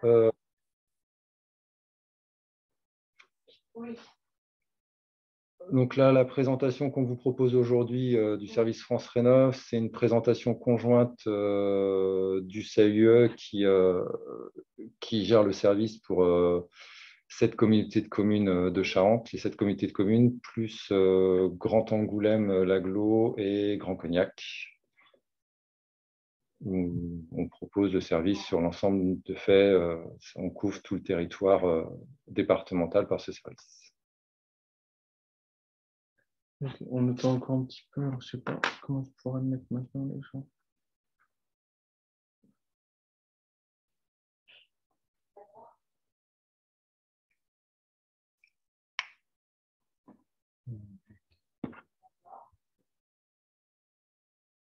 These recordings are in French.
Euh, donc là, la présentation qu'on vous propose aujourd'hui du service France Rénov', c'est une présentation conjointe du CAUE qui gère le service pour 7 communautés de communes de Charente, les 7 communautés de communes, plus Grand Angoulême, l'Aglo et Grand Cognac. On propose le service sur l'ensemble de faits. On couvre tout le territoire départemental par ce service. Okay, on le tend encore un petit peu, alors je ne sais pas comment je pourrais mettre maintenant les gens.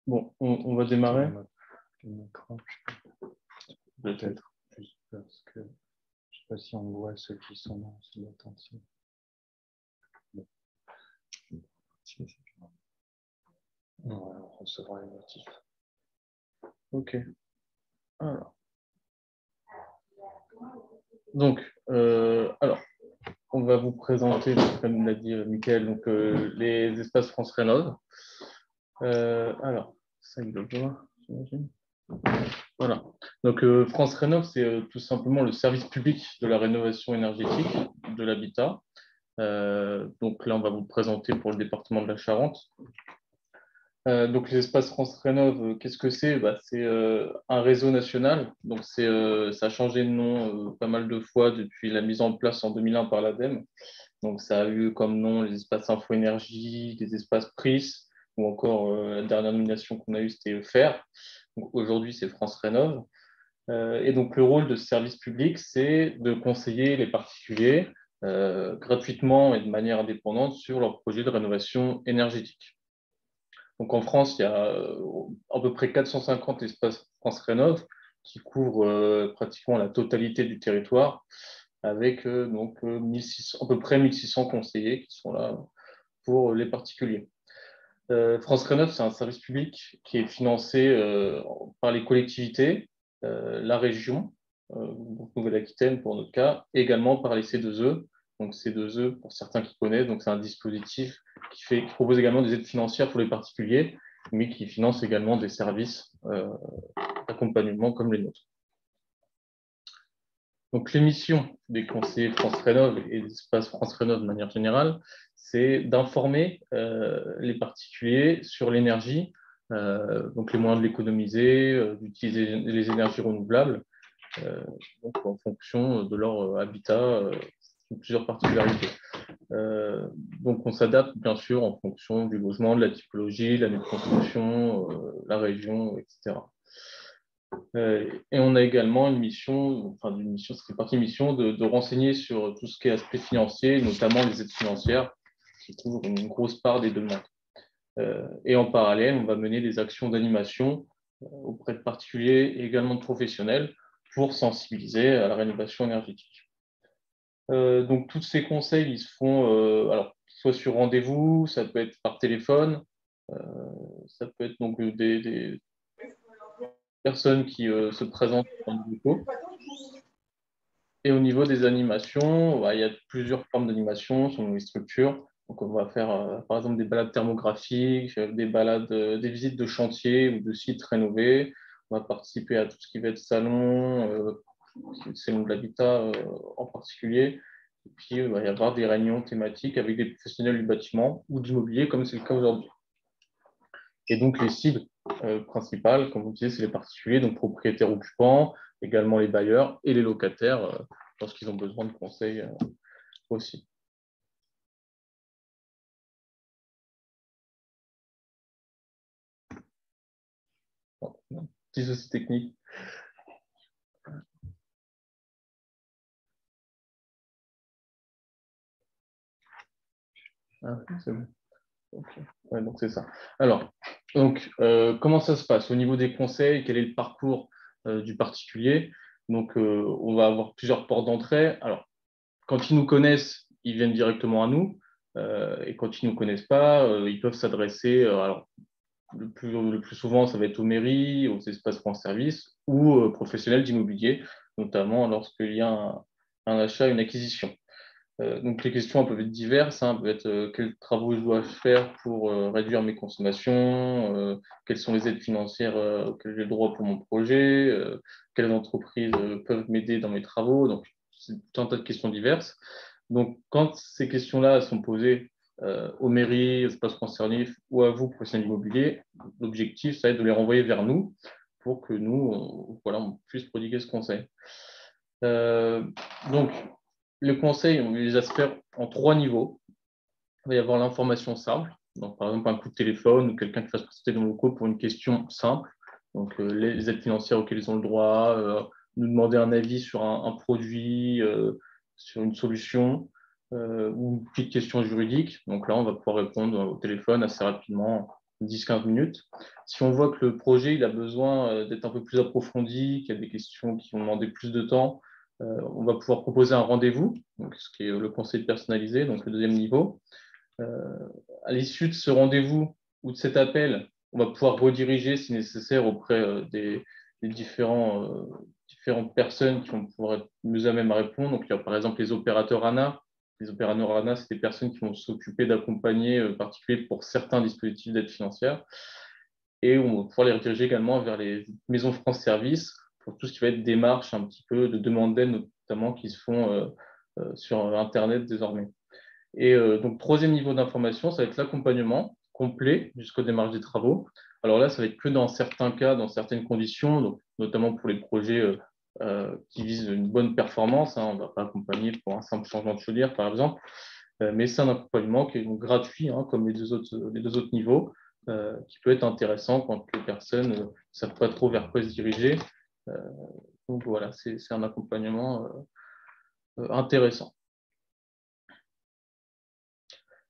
Bon, on va démarrer. Peut-être, juste parce que je ne sais pas si on voit ceux qui sont dans l'attention. On recevra les motifs. Ok. Alors. Donc, on va vous présenter, comme l'a dit Mickaël, donc, les espaces France Rénov'. Alors, ça il le voit, j'imagine. Voilà. Donc, France Rénov', c'est tout simplement le service public de la rénovation énergétique de l'habitat. Donc là, on va vous le présenter pour le département de la Charente. Donc, les espaces France Rénov', qu'est-ce que c'est? C'est un réseau national. Donc, ça a changé de nom pas mal de fois depuis la mise en place en 2001 par l'ADEME. Donc, ça a eu comme nom les espaces Info Énergie, les espaces PRIS, ou encore la dernière nomination qu'on a eue, c'était FAIR. Donc, aujourd'hui, c'est France Rénov'. Et donc, le rôle de ce service public, c'est de conseiller les particuliers gratuitement et de manière indépendante sur leurs projets de rénovation énergétique. Donc en France, il y a à peu près 450 espaces France Rénov' qui couvrent pratiquement la totalité du territoire, avec donc 1600, à peu près 1600 conseillers qui sont là pour les particuliers. France Rénov', c'est un service public qui est financé par les collectivités, la région, Nouvelle-Aquitaine pour notre cas, et également par les C2E. Donc C2E, pour certains qui connaissent, donc c'est un dispositif qui propose également des aides financières pour les particuliers, mais qui finance également des services d'accompagnement comme les nôtres. Donc les missions des conseillers France Rénov' et des espaces France Rénov' de manière générale, c'est d'informer les particuliers sur l'énergie, donc les moyens de l'économiser, d'utiliser les énergies renouvelables, donc en fonction de leur habitat, plusieurs particularités. Donc on s'adapte bien sûr en fonction du logement, de la typologie, l'année de construction, la région, etc. Et on a également une mission, c'est partie mission de renseigner sur tout ce qui est aspect financier, notamment les aides financières, qui couvrent une grosse part des demandes. Et en parallèle, on va mener des actions d'animation auprès de particuliers et également de professionnels pour sensibiliser à la rénovation énergétique. Donc tous ces conseils, ils se font alors, soit sur rendez-vous, ça peut être par téléphone, ça peut être donc des personnes qui se présentent dans le locaux. Et au niveau des animations, il y a plusieurs formes d'animation selon les structures. Donc, on va faire, par exemple, des balades thermographiques, des visites de chantiers ou de sites rénovés. On va participer à tout ce qui va être salon, salon de l'habitat en particulier. Et puis, il va y avoir des réunions thématiques avec des professionnels du bâtiment ou de l'immobilier, comme c'est le cas aujourd'hui. Et donc, les cibles principales, comme vous disiez, c'est les particuliers, donc propriétaires occupants, également les bailleurs et les locataires lorsqu'ils ont besoin de conseils aussi. Petit souci technique. Ah, c'est bon. Okay. Ouais, donc c'est ça. Alors, comment ça se passe au niveau des conseils? Quel est le parcours du particulier? Donc, on va avoir plusieurs portes d'entrée. Alors, quand ils nous connaissent, ils viennent directement à nous. Et quand ils ne nous connaissent pas, ils peuvent s'adresser. Alors, le plus souvent, ça va être aux mairies, aux espaces France Service ou professionnels d'immobilier, notamment lorsqu'il y a un achat, une acquisition. Donc les questions peuvent être diverses, hein, peuvent être quels travaux je dois faire pour réduire mes consommations, quelles sont les aides financières auxquelles j'ai le droit pour mon projet, quelles entreprises peuvent m'aider dans mes travaux. Donc c'est tout un tas de questions diverses. Donc quand ces questions-là sont posées aux mairies, aux espaces concernés ou à vous, professionnels immobiliers, l'objectif, ça va être de les renvoyer vers nous pour que nous, on puisse prodiguer ce conseil. Donc, le conseil, on les aspects en 3 niveaux. Il va y avoir l'information simple, donc par exemple un coup de téléphone ou quelqu'un qui fasse passer dans le locaux pour une question simple, donc les aides financières auxquelles ils ont le droit, nous demander un avis sur un produit, sur une solution ou une petite question juridique. Donc là, on va pouvoir répondre au téléphone assez rapidement, 10-15 minutes. Si on voit que le projet il a besoin d'être un peu plus approfondi, qu'il y a des questions qui vont demander plus de temps, on va pouvoir proposer un rendez-vous, donc ce qui est le conseil personnalisé, donc le 2e niveau. À l'issue de ce rendez-vous ou de cet appel, on va pouvoir rediriger si nécessaire auprès des différentes personnes qui vont pouvoir être mieux à même à répondre. Donc, il y a par exemple les opérateurs ANA. Les opérateurs ANA, c'est des personnes qui vont s'occuper d'accompagner particuliers pour certains dispositifs d'aide financière. Et on va pouvoir les rediriger également vers les maisons France Service pour tout ce qui va être démarche un petit peu de demande d'aide, notamment qui se font sur Internet désormais. Et donc, 3e niveau d'information, ça va être l'accompagnement complet jusqu'au démarrage des travaux. Alors là, ça va être que dans certains cas, dans certaines conditions, donc, notamment pour les projets qui visent une bonne performance. Hein, on ne va pas accompagner pour un simple changement de chaudière, par exemple. Mais c'est un accompagnement qui est donc gratuit, hein, comme les deux autres niveaux, qui peut être intéressant quand les personnes ne savent pas trop vers quoi se diriger. Donc voilà, c'est un accompagnement intéressant.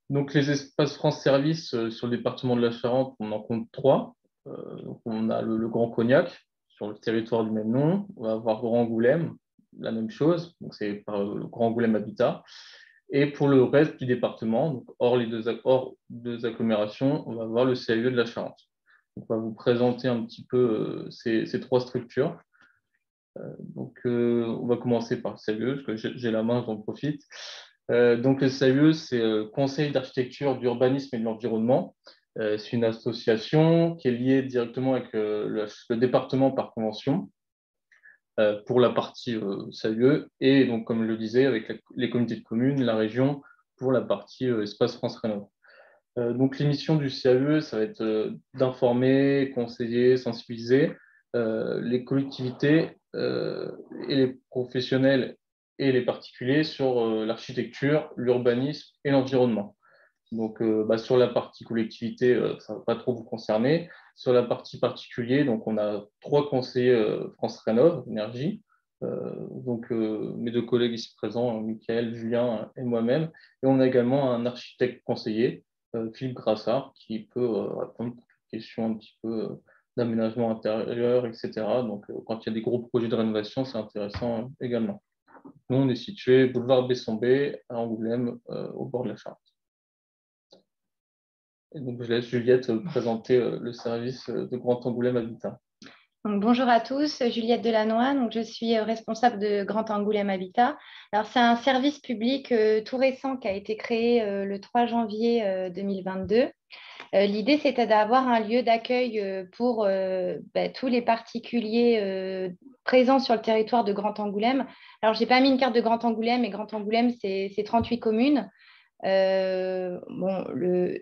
Donc les espaces France Service sur le département de la Charente, on en compte 3. Donc on a le Grand Cognac sur le territoire du même nom. On va avoir Grand Angoulême, la même chose. Donc c'est par le Grand Angoulême Habitat. Et pour le reste du département, donc hors deux agglomérations, on va avoir le CAUE de la Charente. Donc on va vous présenter un petit peu ces 3 structures. Donc on va commencer par le CAUE, parce que j'ai la main, j'en profite. Donc le CAUE, c'est Conseil d'architecture, d'urbanisme et de l'environnement. C'est une association qui est liée directement avec le département par convention pour la partie CAUE et donc, comme je le disais, avec les comités de communes, la région pour la partie Espace France Rénov'. Donc les missions du CAUE, ça va être d'informer, conseiller, sensibiliser les collectivités et les professionnels et les particuliers sur l'architecture, l'urbanisme et l'environnement. Donc, sur la partie collectivité, ça ne va pas trop vous concerner. Sur la partie particulier, donc on a 3 conseillers France Rénov' Énergie. Donc, mes 2 collègues ici présents, Mickaël, Julien et moi-même. Et on a également un architecte conseiller, Philippe Grassard, qui peut répondre à toutes les questions un petit peu d'aménagement intérieur, etc. Donc, quand il y a des gros projets de rénovation, c'est intéressant également. Nous, on est situé boulevard Bessombé, à Angoulême, au bord de la Charente. Et donc, je laisse Juliette présenter le service de Grand Angoulême Habitat. Donc, bonjour à tous, Juliette Delannoy, donc je suis responsable de Grand Angoulême Habitat. Alors, c'est un service public tout récent qui a été créé le 3 janvier 2022. L'idée, c'était d'avoir un lieu d'accueil pour tous les particuliers présents sur le territoire de Grand Angoulême. Alors, je n'ai pas mis une carte de Grand Angoulême, mais Grand Angoulême, c'est 38 communes.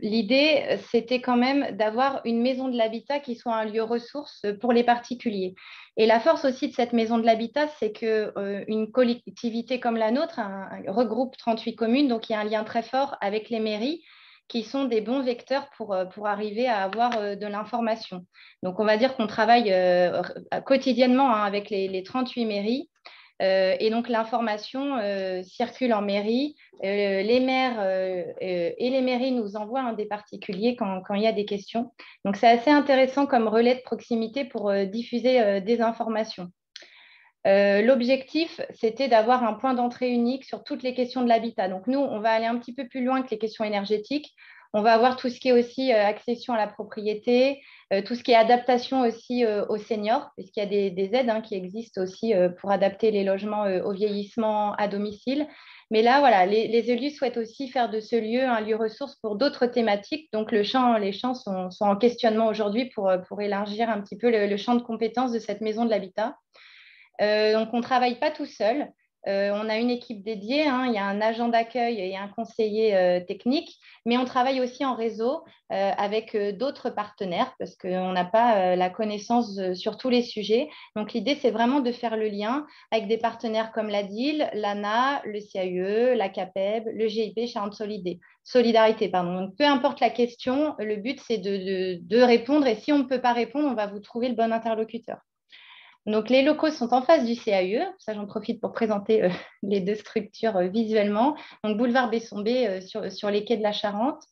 L'idée, c'était quand même d'avoir une maison de l'habitat qui soit un lieu ressource pour les particuliers. Et la force aussi de cette maison de l'habitat, c'est qu'une collectivité comme la nôtre regroupe 38 communes, donc il y a un lien très fort avec les mairies qui sont des bons vecteurs pour arriver à avoir de l'information. Donc, on va dire qu'on travaille quotidiennement avec les 38 mairies. Et donc, l'information circule en mairie. Les maires et les mairies nous envoient des particuliers quand il y a des questions. Donc, c'est assez intéressant comme relais de proximité pour diffuser des informations. L'objectif, c'était d'avoir un point d'entrée unique sur toutes les questions de l'habitat. Donc, nous, on va aller un petit peu plus loin que les questions énergétiques. On va avoir tout ce qui est aussi accession à la propriété, tout ce qui est adaptation aussi aux seniors, puisqu'il y a des aides qui existent aussi pour adapter les logements au vieillissement à domicile. Mais là, voilà, les élus souhaitent aussi faire de ce lieu un lieu ressource pour d'autres thématiques. Donc, les champs sont en questionnement aujourd'hui pour élargir un petit peu le champ de compétences de cette maison de l'habitat. Donc, on ne travaille pas tout seul. On a une équipe dédiée, il y a un agent d'accueil et un conseiller technique, mais on travaille aussi en réseau avec d'autres partenaires parce qu'on n'a pas la connaissance sur tous les sujets. Donc, l'idée, c'est vraiment de faire le lien avec des partenaires comme la DIL, l'ANA, le CAUE, la CAPEB, le GIP, Solidarité. Pardon. Donc, peu importe la question, le but, c'est de répondre et si on ne peut pas répondre, on va vous trouver le bon interlocuteur. Donc, les locaux sont en face du CAUE. Ça, j'en profite pour présenter les deux structures visuellement. Donc, boulevard Bessombé sur les quais de la Charente.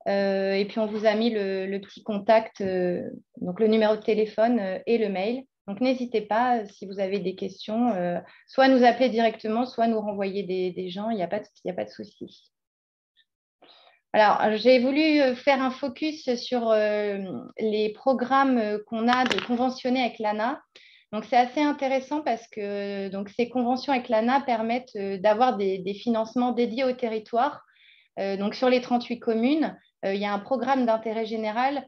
Et puis, on vous a mis le petit contact, donc le numéro de téléphone et le mail. Donc, n'hésitez pas, si vous avez des questions, soit nous appeler directement, soit nous renvoyer des gens. Il n'y a pas de souci. Alors, j'ai voulu faire un focus sur les programmes qu'on a de conventionnés avec l'ANA. Donc, c'est assez intéressant parce que ces conventions avec l'ANA permettent d'avoir des financements dédiés au territoire. Donc, sur les 38 communes, il y a un programme d'intérêt général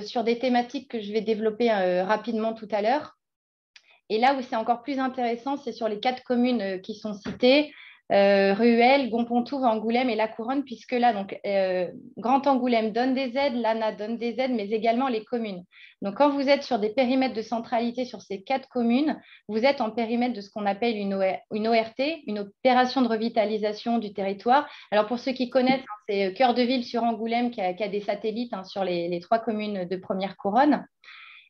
sur des thématiques que je vais développer rapidement tout à l'heure. Et là où c'est encore plus intéressant, c'est sur les 4 communes qui sont citées, Ruelle, Gonpontouve, Angoulême et La Couronne, puisque là, Grand Angoulême donne des aides, l'ANA donne des aides, mais également les communes. Donc, quand vous êtes sur des périmètres de centralité sur ces 4 communes, vous êtes en périmètre de ce qu'on appelle une ORT, une opération de revitalisation du territoire. Alors, pour ceux qui connaissent, c'est Cœur de Ville sur Angoulême qui a des satellites sur les 3 communes de première couronne.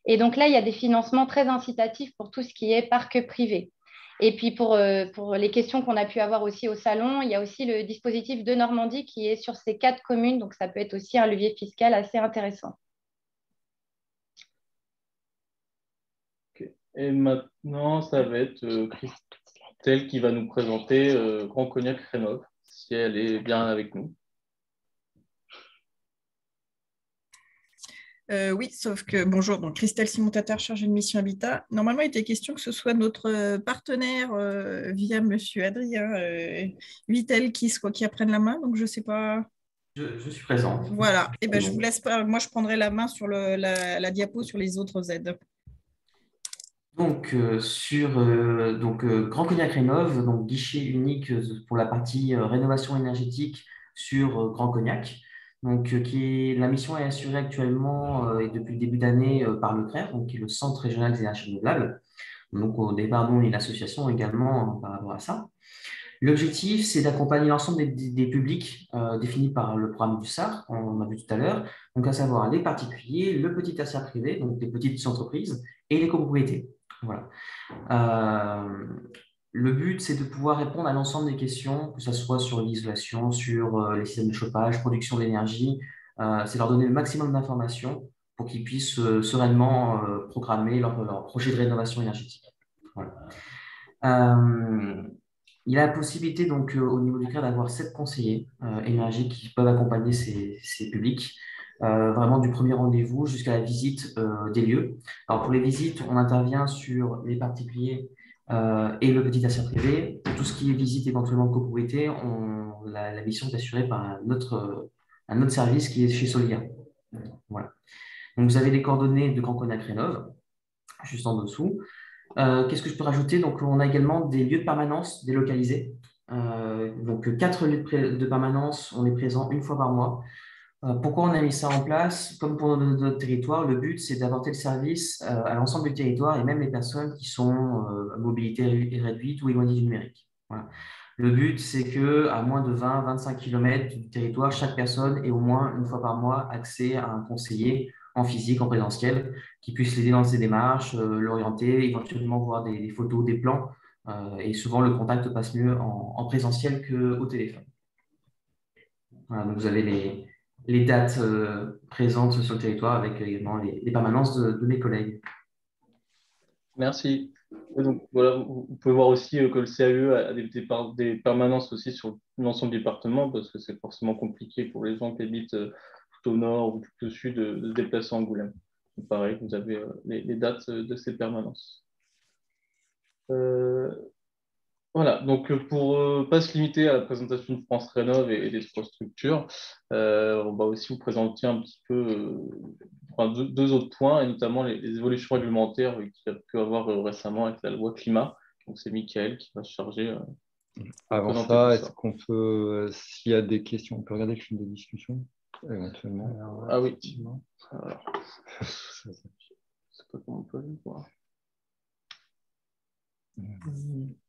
Et donc là, il y a des financements très incitatifs pour tout ce qui est parc privé. Et puis pour les questions qu'on a pu avoir aussi au salon, il y a aussi le dispositif de Normandie qui est sur ces 4 communes. Donc ça peut être aussi un levier fiscal assez intéressant. Okay. Et maintenant, ça va être Christelle qui va nous présenter Grand Cognac Rénov', si elle est bien avec nous. Oui, sauf que, bonjour, donc Christelle Simon-Tatar, chargée de mission Habitat. Normalement, il était question que ce soit notre partenaire via Monsieur Adrien Vittel qui apprenne la main, donc je ne sais pas. Je suis présent. Voilà, et ben, je vous laisse pas. Moi, je prendrai la main sur la diapo sur les autres aides. Donc, Grand Cognac Rénov', donc guichet unique pour la partie rénovation énergétique sur Grand Cognac. Donc, la mission est assurée actuellement et depuis le début d'année par le CRER, donc qui est le Centre régional des énergies renouvelables. Donc, au départ, nous, on est l'association également par rapport à ça. L'objectif, c'est d'accompagner l'ensemble des publics définis par le programme du SAR, on a vu tout à l'heure, donc à savoir les particuliers, le petit tertiaire privé, donc les petites entreprises, et les copropriétés. Voilà. Le but, c'est de pouvoir répondre à l'ensemble des questions, que ce soit sur l'isolation, sur les systèmes de chauffage, production d'énergie. C'est leur donner le maximum d'informations pour qu'ils puissent sereinement programmer leur projet de rénovation énergétique. Voilà. Il y a la possibilité, donc, au niveau du CRER, d'avoir 7 conseillers énergie qui peuvent accompagner ces publics, vraiment du premier rendez-vous jusqu'à la visite des lieux. Alors, pour les visites, on intervient sur les particuliers et le petit tertiaire privé. Pour tout ce qui est visite éventuellement de copropriété, la mission est assurée par un autre service qui est chez Solia. Voilà. Donc, vous avez les coordonnées de Grand Cognac Rénov', juste en dessous. Qu'est-ce que je peux rajouter? Donc, on a également des lieux de permanence délocalisés. Donc, 4 lieux de permanence, on est présent une fois par mois. Pourquoi on a mis ça en place? Comme pour notre territoire, le but, c'est d'apporter le service à l'ensemble du territoire et même les personnes qui sont à mobilité réduite ou éloignées du numérique. Voilà. Le but, c'est qu'à moins de 20-25 km du territoire, chaque personne ait au moins une fois par mois accès à un conseiller en physique, en présentiel, qui puisse l'aider dans ses démarches, l'orienter, éventuellement voir des photos, des plans. Et souvent, le contact passe mieux en présentiel qu'au téléphone. Voilà, donc vous avez les dates présentes sur le territoire avec également les permanences de mes collègues. Merci. Et donc, voilà, vous pouvez voir aussi que le CAE a des permanences aussi sur l'ensemble du département, parce que c'est forcément compliqué pour les gens qui habitent tout au nord ou tout au sud de se déplacer à Angoulême. Donc, pareil, vous avez les dates de ces permanences. Euh, Voilà, donc pour ne pas se limiter à la présentation de France Rénov et des trois structures, on va aussi vous présenter un petit peu enfin, deux autres points, et notamment les évolutions réglementaires qu'il y a pu avoir récemment avec la loi climat. Donc c'est Mickaël qui va se charger de Avant présenter tout ça, est-ce ça. qu'on peut, s'il y a des questions, on peut regarder le film de discussion éventuellement. Ah oui, effectivement. alors, c'est pas comment on peut le voir.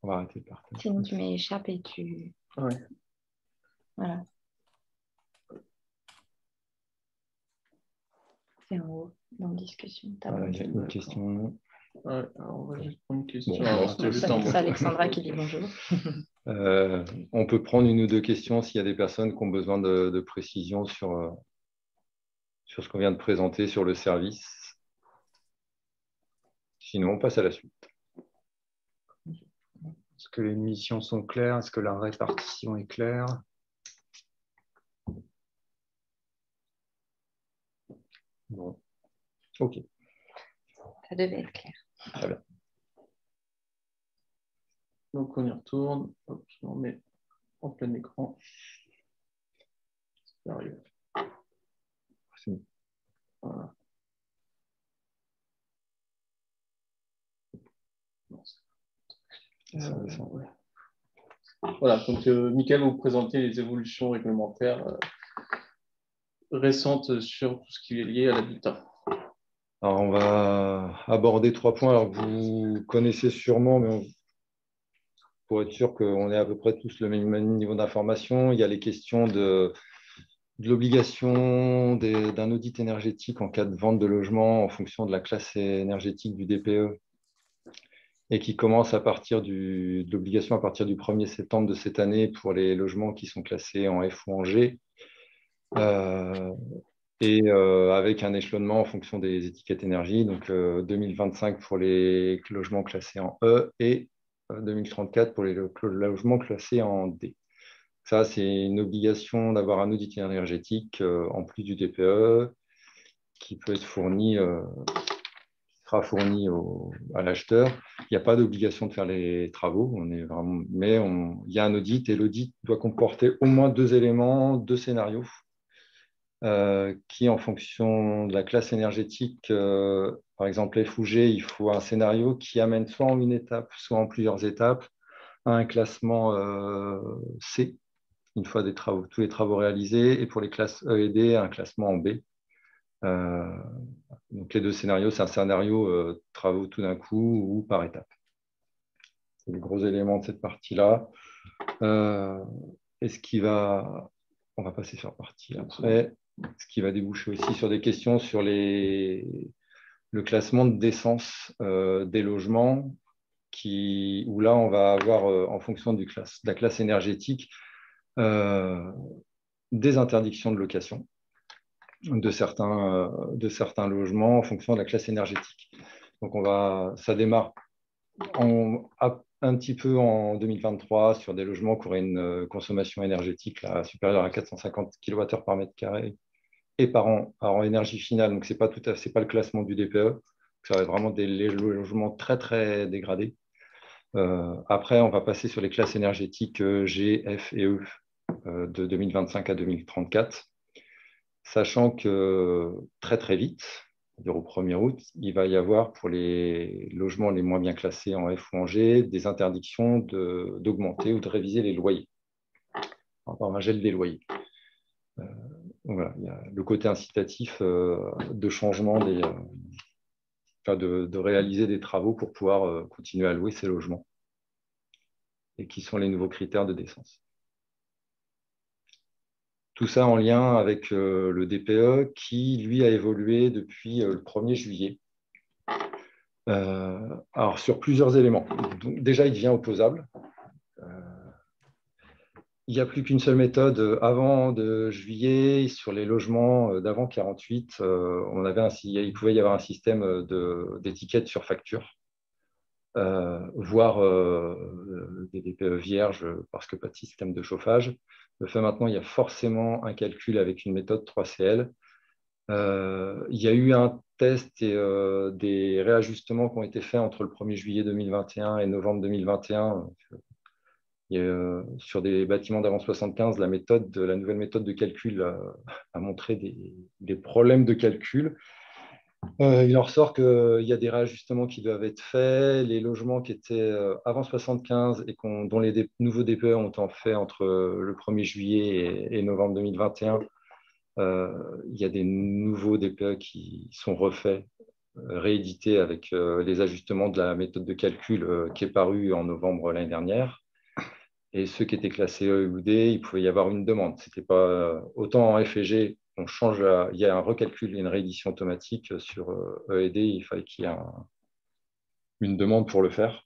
On va arrêter le partage. Sinon, tu mets échappe et tu... Ouais. Voilà. C'est en haut, dans discussion. Voilà, il y a une question. Ouais, alors on va juste prendre une question. Bon, Alors, c'était juste un C'est mot. Alexandra qui dit bonjour. On peut prendre une ou deux questions s'il y a des personnes qui ont besoin de précision sur ce qu'on vient de présenter sur le service. Sinon, on passe à la suite. Est-ce que les missions sont claires? Est-ce que la répartition est claire? Bon. OK. Ça devait être clair. Très bien. Donc on y retourne. Hop, je m'en mets en plein écran. Ça arrive. C'est bon. Voilà. Non, ouais. Voilà, donc Mickaël va vous présenter les évolutions réglementaires récentes sur tout ce qui est lié à l'habitat. Alors, on va aborder 3 points alors, que vous connaissez sûrement, mais pour être sûr qu'on ait à peu près tous le même niveau d'information. Il y a les questions de l'obligation d'un audit énergétique en cas de vente de logement en fonction de la classe énergétique du DPE et qui commence à partir de l'obligation à partir du 1er septembre de cette année pour les logements qui sont classés en F ou en G. Avec un échelonnement en fonction des étiquettes énergie, donc 2025 pour les logements classés en E et 2034 pour les logements classés en D. Ça, c'est une obligation d'avoir un audit énergétique en plus du DPE qui peut être fourni, qui sera fourni à l'acheteur. Il n'y a pas d'obligation de faire les travaux, mais il y a un audit et l'audit doit comporter au moins 2 éléments, 2 scénarios. Qui, en fonction de la classe énergétique, par exemple F ou G, il faut un scénario qui amène soit en une étape, soit en plusieurs étapes, à un classement C, une fois tous les travaux réalisés, et pour les classes E et D, un classement en B. Donc les 2 scénarios, c'est un scénario travaux tout d'un coup ou par étape. C'est les gros éléments de cette partie-là. On va passer sur la partie après. Ce qui va déboucher aussi sur des questions sur le classement de décence des logements, où là, on va avoir, en fonction de la classe énergétique, des interdictions de location de certains logements en fonction de la classe énergétique. Donc, ça démarre un petit peu en 2023 sur des logements qui auraient une consommation énergétique supérieure à 450 kWh par mètre carré et par an en énergie finale. Donc, ce n'est pas le classement du DPE. Ça va être vraiment des logements très, très dégradés. Après, on va passer sur les classes énergétiques G, F et E de 2025 à 2034, sachant que très, très vite, au 1er août, il va y avoir pour les logements les moins bien classés en F ou en G des interdictions d'augmenter ou de réviser les loyers, par un gel des loyers. Donc voilà, il y a le côté incitatif de changement de réaliser des travaux pour pouvoir continuer à louer ces logements et qui sont les nouveaux critères de décence. Tout ça en lien avec le DPE qui, lui, a évolué depuis le 1er juillet. Alors, sur plusieurs éléments. Donc, déjà, il devient opposable. Il n'y a plus qu'une seule méthode. Avant de juillet, sur les logements d'avant 48, il pouvait y avoir un système d'étiquette sur facture. voire des DPE vierges parce que pas de système de chauffage. Le fait maintenant, il y a forcément un calcul avec une méthode 3CL. Il y a eu un test et des réajustements qui ont été faits entre le 1er juillet 2021 et novembre 2021. Sur des bâtiments d'avant 75, la nouvelle méthode de calcul a montré des problèmes de calcul. Il en ressort qu'il y a des réajustements qui doivent être faits. Les logements qui étaient avant 75 et dont les nouveaux DPE ont été faits entre le 1er juillet et novembre 2021, il y a des nouveaux DPE qui sont refaits, réédités avec les ajustements de la méthode de calcul qui est parue en novembre l'année dernière. Et ceux qui étaient classés E ou D, il pouvait y avoir une demande. C'était pas autant en F et G, on change, il y a un recalcul et une réédition automatique sur E et D. Il fallait qu'il y ait une demande pour le faire.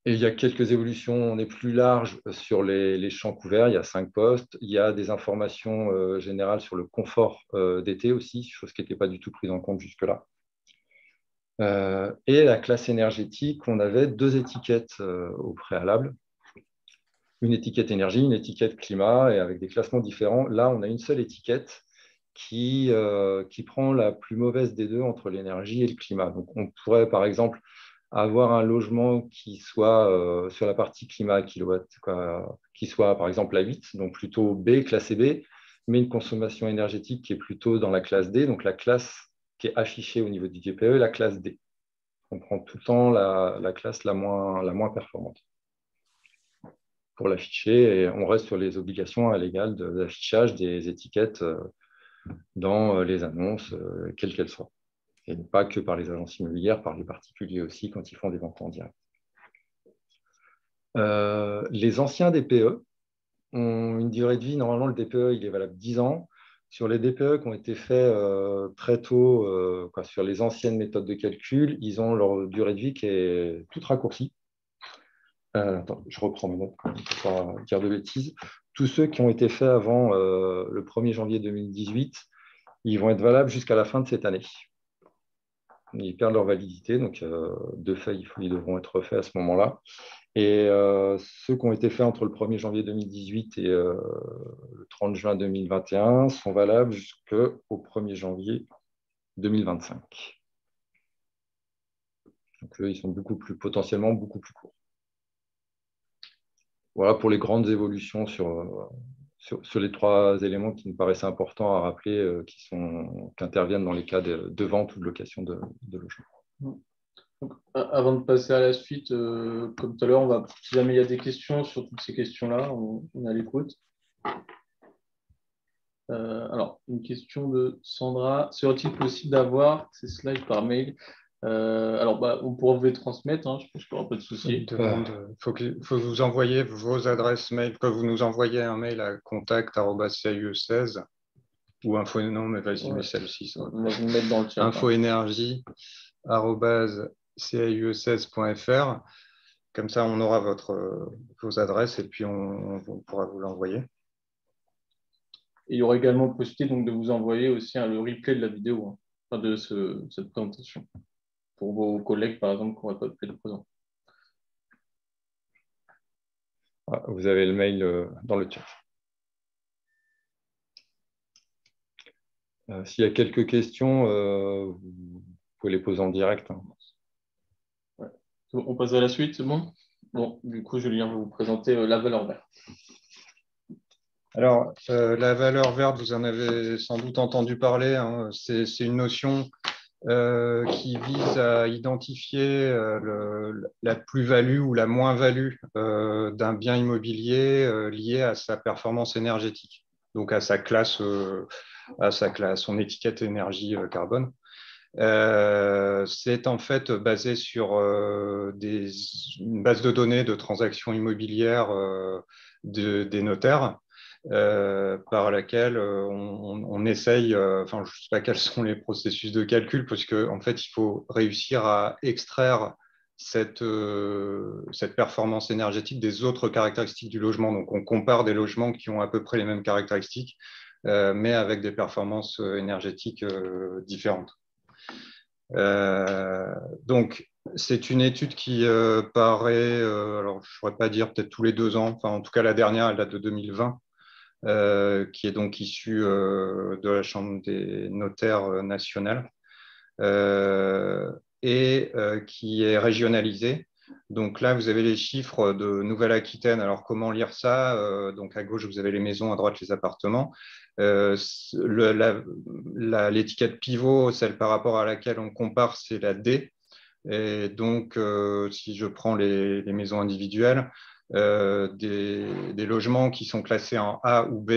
Et il y a quelques évolutions, on est plus large sur les champs couverts. Il y a 5 postes. Il y a des informations générales sur le confort d'été aussi, chose qui n'était pas du tout prise en compte jusque-là. Et la classe énergétique, on avait 2 étiquettes au préalable. Une étiquette énergie, une étiquette climat, et avec des classements différents. Là, on a une seule étiquette qui prend la plus mauvaise des deux entre l'énergie et le climat. Donc, on pourrait, par exemple, avoir un logement qui soit sur la partie climat kilowatt, qui soit, par exemple, la 8, donc plutôt B, classé B, mais une consommation énergétique qui est plutôt dans la classe D, donc la classe qui est affichée au niveau du DPE, la classe D. On prend tout le temps la classe la moins performante pour l'afficher, et on reste sur les obligations légales d'affichage des étiquettes dans les annonces, quelles qu'elles soient. Et pas que par les agences immobilières, par les particuliers aussi, quand ils font des ventes en direct. Les anciens DPE ont une durée de vie, normalement le DPE il est valable 10 ans. Sur les DPE qui ont été faits très tôt, sur les anciennes méthodes de calcul, ils ont leur durée de vie qui est toute raccourcie. Attends, je reprends mes notes pour ne pas dire de bêtises. Tous ceux qui ont été faits avant le 1er janvier 2018, ils vont être valables jusqu'à la fin de cette année. Ils perdent leur validité, donc de fait, ils devront être refaits à ce moment-là. Et ceux qui ont été faits entre le 1er janvier 2018 et le 30 juin 2021 sont valables jusqu'au 1er janvier 2025. Donc ils sont potentiellement beaucoup plus courts. Voilà pour les grandes évolutions sur les 3 éléments qui me paraissaient importants à rappeler, qui interviennent dans les cas de vente ou de location de logement. Donc, avant de passer à la suite, comme tout à l'heure, si jamais il y a des questions sur toutes ces questions-là, on est à l'écoute. Alors, une question de Sandra. Serait-il possible d'avoir ces slides par mail? On pourra vous les transmettre, je pense qu'il n'y aura pas de souci. Il faut que vous envoyiez vos adresses mail, que vous nous envoyez un mail à contact@caie16 ou info, non, mais vas-y, mais celle-ci. On va vous mettre dans le chat. infoénergie@caie16.fr. Comme ça, on aura vos adresses et puis on pourra vous l'envoyer. Et il y aura également possibilité donc, de vous envoyer aussi le replay de la vidéo, de cette présentation, pour vos collègues, par exemple, qui n'auraient pas pu être présents. Vous avez le mail dans le chat. S'il y a quelques questions, vous pouvez les poser en direct. Ouais. On passe à la suite, c'est bon? Bon, du coup, Julien va vous présenter la valeur verte. Alors, la valeur verte, vous en avez sans doute entendu parler. C'est une notion qui vise à identifier la plus-value ou la moins-value d'un bien immobilier lié à sa performance énergétique, donc à sa classe, son étiquette énergie carbone. C'est en fait basé sur une base de données de transactions immobilières des notaires. Par laquelle on essaye, je ne sais pas quels sont les processus de calcul, parce qu'en fait, il faut réussir à extraire cette performance énergétique des autres caractéristiques du logement. Donc, on compare des logements qui ont à peu près les mêmes caractéristiques, mais avec des performances énergétiques différentes. Donc, C'est une étude qui paraît, alors je ne saurais pas dire peut-être tous les 2 ans, enfin en tout cas la dernière, elle date de 2020, qui est donc issue de la Chambre des notaires nationale et qui est régionalisée. Donc là, vous avez les chiffres de Nouvelle-Aquitaine. Alors comment lire ça? Donc à gauche, vous avez les maisons, à droite, les appartements. L'étiquette pivot, celle par rapport à laquelle on compare, c'est la D. Et donc, si je prends les maisons individuelles, des logements qui sont classés en A ou B,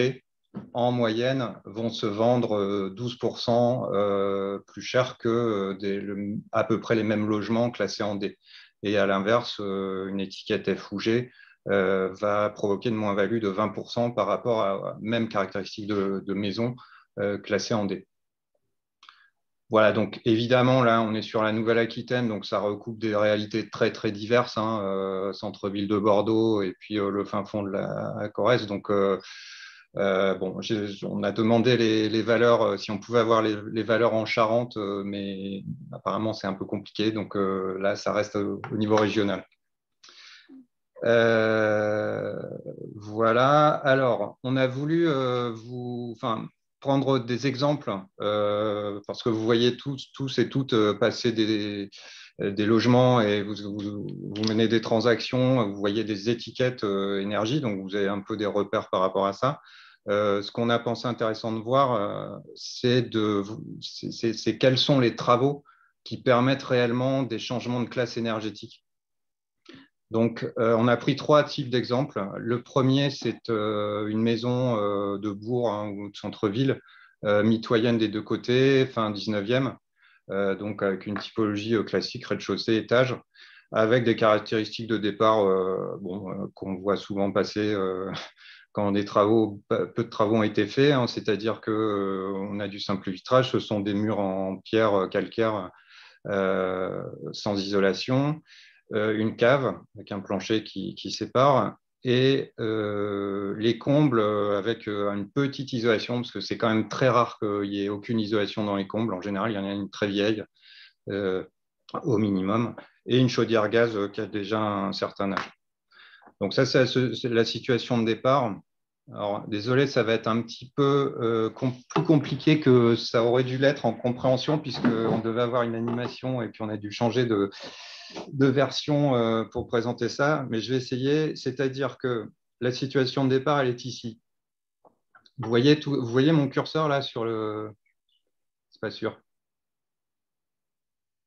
en moyenne, vont se vendre 12% plus cher que à peu près les mêmes logements classés en D. Et à l'inverse, une étiquette F ou G va provoquer une moins-value de 20% par rapport à même caractéristiques de maison classées en D. Voilà, donc évidemment, là, on est sur la Nouvelle-Aquitaine, donc ça recoupe des réalités très, très diverses, hein, centre-ville de Bordeaux et puis le fin fond de la Corrèze. Donc, bon, on a demandé les valeurs, si on pouvait avoir les valeurs en Charente, mais apparemment, c'est un peu compliqué. Donc là, ça reste au niveau régional. Voilà. Alors, on a voulu prendre des exemples parce que vous voyez tous et toutes passer des logements et vous menez des transactions, vous voyez des étiquettes énergie, donc vous avez un peu des repères par rapport à ça. Ce qu'on a pensé intéressant de voir, c'est quels sont les travaux qui permettent réellement des changements de classe énergétique. Donc, on a pris 3 types d'exemples. Le premier, c'est une maison de bourg hein, ou de centre-ville, mitoyenne des deux côtés, fin 19e, donc avec une typologie classique, rez-de-chaussée, étage, avec des caractéristiques de départ qu'on voit souvent passer quand peu de travaux ont été faits, hein, c'est-à-dire qu'on a du simple vitrage, ce sont des murs en pierre calcaire sans isolation, une cave avec un plancher qui sépare et les combles avec une petite isolation, parce que c'est quand même très rare qu'il n'y ait aucune isolation dans les combles. En général, il y en a une très vieille au minimum et une chaudière gaz qui a déjà un certain âge. Donc ça, c'est la situation de départ. Alors, désolé, ça va être un petit peu plus compliqué que ça aurait dû l'être en compréhension, puisqu'on devait avoir une animation et puis on a dû changer de version pour présenter ça. Mais je vais essayer, c'est-à-dire que la situation de départ, elle est ici. Vous voyez mon curseur là sur le... C'est pas sûr.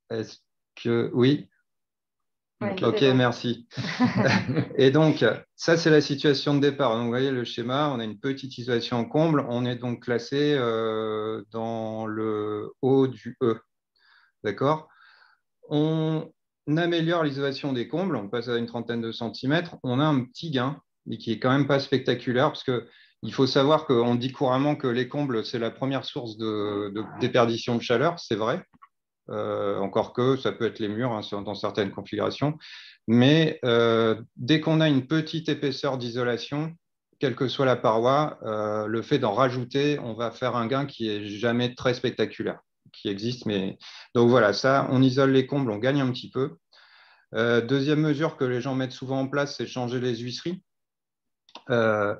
Est-ce que... Oui. Ouais, Ok, bon. merci. Et donc, ça, c'est la situation de départ. Donc, vous voyez le schéma, on a une petite isolation en comble. On est donc classé dans le haut du E. D'accord? On améliore l'isolation des combles, on passe à une trentaine de centimètres. On a un petit gain, mais qui est quand même pas spectaculaire, parce qu'il faut savoir qu'on dit couramment que les combles, c'est la première source de déperdition de chaleur. C'est vrai. Encore que ça peut être les murs hein, dans certaines configurations. Mais dès qu'on a une petite épaisseur d'isolation, quelle que soit la paroi, le fait d'en rajouter, on va faire un gain qui est jamais très spectaculaire, qui existe. Mais... Donc voilà, ça, on isole les combles, on gagne un petit peu. Deuxième mesure que les gens mettent souvent en place, c'est changer les huisseries.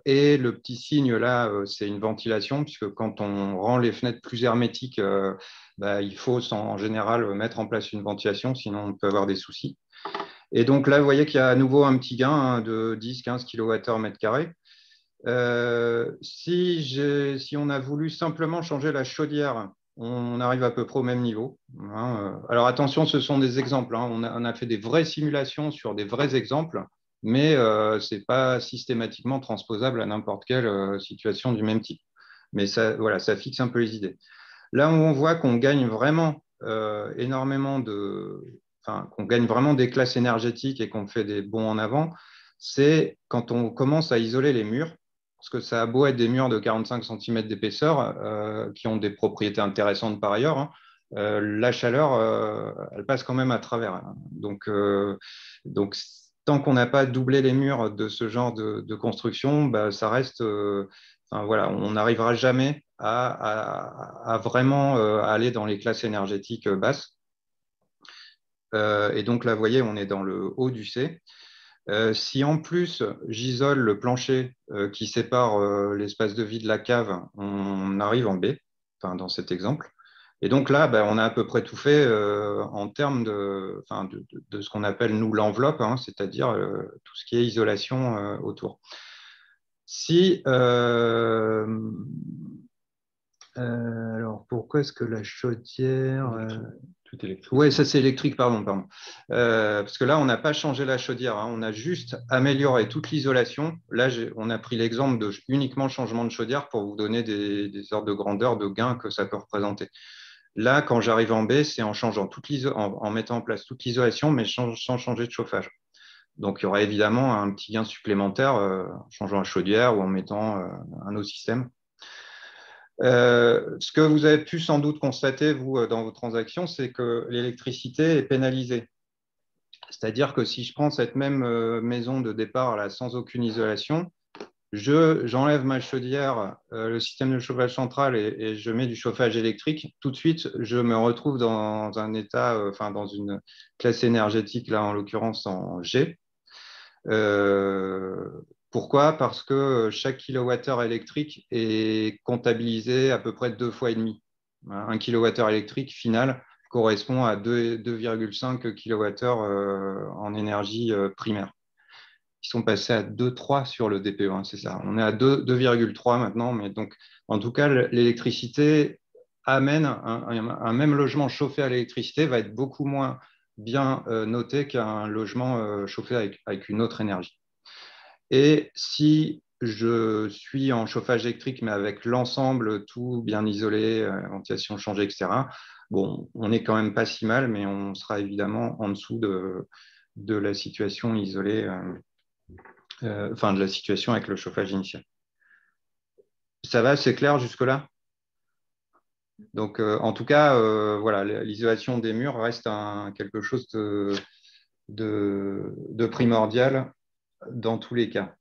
Et le petit signe là, c'est une ventilation, puisque quand on rend les fenêtres plus hermétiques, il faut en général mettre en place une ventilation, sinon on peut avoir des soucis. Et donc là, vous voyez qu'il y a à nouveau un petit gain hein, de 10-15 kWh mètre carré. Si on a voulu simplement changer la chaudière, on arrive à peu près au même niveau. Hein. Alors attention, ce sont des exemples. Hein. On a fait des vraies simulations sur des vrais exemples, mais ce n'est pas systématiquement transposable à n'importe quelle situation du même type. Mais ça, voilà, ça fixe un peu les idées. Là où on voit qu'on gagne vraiment qu'on gagne vraiment des classes énergétiques et qu'on fait des bonds en avant, c'est quand on commence à isoler les murs, parce que ça a beau être des murs de 45 cm d'épaisseur, qui ont des propriétés intéressantes par ailleurs, hein, la chaleur, elle passe quand même à travers. Hein. Donc tant qu'on n'a pas doublé les murs de ce genre de construction, ça reste... voilà, on n'arrivera jamais à vraiment aller dans les classes énergétiques basses. Et donc là, vous voyez, on est dans le haut du C. Si en plus j'isole le plancher qui sépare l'espace de vie de la cave, on arrive en B, enfin, dans cet exemple. Et donc là, on a à peu près tout fait en termes de ce qu'on appelle, nous, l'enveloppe, hein, c'est-à-dire tout ce qui est isolation autour. Si, alors, pourquoi est-ce que la chaudière… Tout électrique. Oui, ça c'est électrique, pardon. Parce que là, on n'a pas changé la chaudière, hein, on a juste amélioré toute l'isolation. Là, on a pris l'exemple de uniquement changement de chaudière pour vous donner des ordres de grandeur de gain que ça peut représenter. Là, quand j'arrive en B, c'est en changeant en mettant en place toute l'isolation, mais sans changer de chauffage. Donc, il y aura évidemment un petit gain supplémentaire en changeant la chaudière ou en mettant un autre système. Ce que vous avez pu sans doute constater, vous, dans vos transactions, c'est que l'électricité est pénalisée. C'est-à-dire que si je prends cette même maison de départ là, sans aucune isolation, j'enlève ma chaudière, le système de chauffage central et je mets du chauffage électrique, tout de suite, je me retrouve dans un état, dans une classe énergétique, là en l'occurrence en G. Pourquoi? Parce que chaque kilowattheure électrique est comptabilisé à peu près 2,5 fois. Un kilowattheure électrique final correspond à 2,5 kWh en énergie primaire. Ils sont passés à 2,3 sur le DPE, hein, c'est ça. On est à 2,3 maintenant, mais donc, en tout cas, l'électricité amène un même logement chauffé à l'électricité va être beaucoup moins bien noté qu'un logement chauffé avec une autre énergie. Et si je suis en chauffage électrique, mais avec l'ensemble, tout bien isolé, ventilation changée, etc., bon, on n'est quand même pas si mal, mais on sera évidemment en dessous de la situation isolée, de la situation avec le chauffage initial. Ça va, c'est clair jusque-là? Donc, en tout cas, voilà, l'isolation des murs reste quelque chose de primordial dans tous les cas.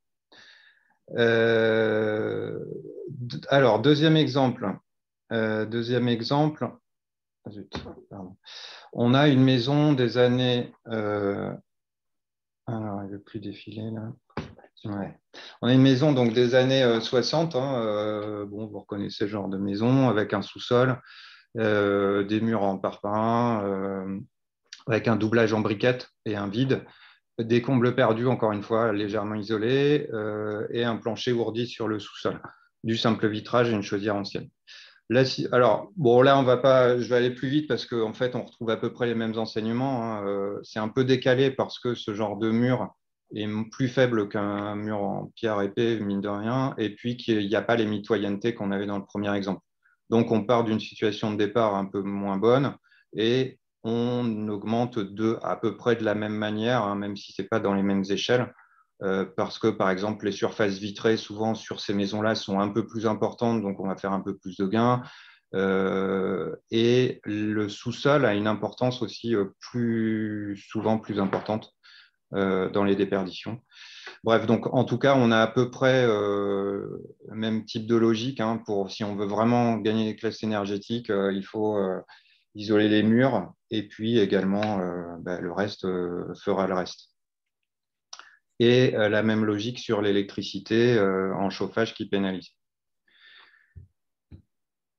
Alors, deuxième exemple. On a une maison des années… alors, il ne veut plus défiler là. Ouais. On a une maison donc, des années 60. Hein, bon, vous reconnaissez ce genre de maison avec un sous-sol, des murs en parpaing, avec un doublage en briquettes et un vide. Des combles perdus, encore une fois, légèrement isolés, et un plancher ourdi sur le sous-sol. Du simple vitrage et une chaudière ancienne. Là, alors, bon, là, je vais aller plus vite parce qu'en fait, on retrouve à peu près les mêmes enseignements. Hein. C'est un peu décalé parce que ce genre de mur est plus faible qu'un mur en pierre épais, mine de rien, et puis qu'il n'y a pas les mitoyennetés qu'on avait dans le premier exemple. Donc, on part d'une situation de départ un peu moins bonne et on augmente à peu près de la même manière, hein, même si ce n'est pas dans les mêmes échelles, parce que, par exemple, les surfaces vitrées, souvent sur ces maisons-là, sont un peu plus importantes, donc on va faire un peu plus de gains. Et le sous-sol a une importance aussi souvent plus importante dans les déperditions. Bref, donc en tout cas, on a à peu près le même type de logique. Hein, si on veut vraiment gagner les classes énergétiques, il faut isoler les murs et puis également le reste fera le reste. Et la même logique sur l'électricité en chauffage qui pénalise.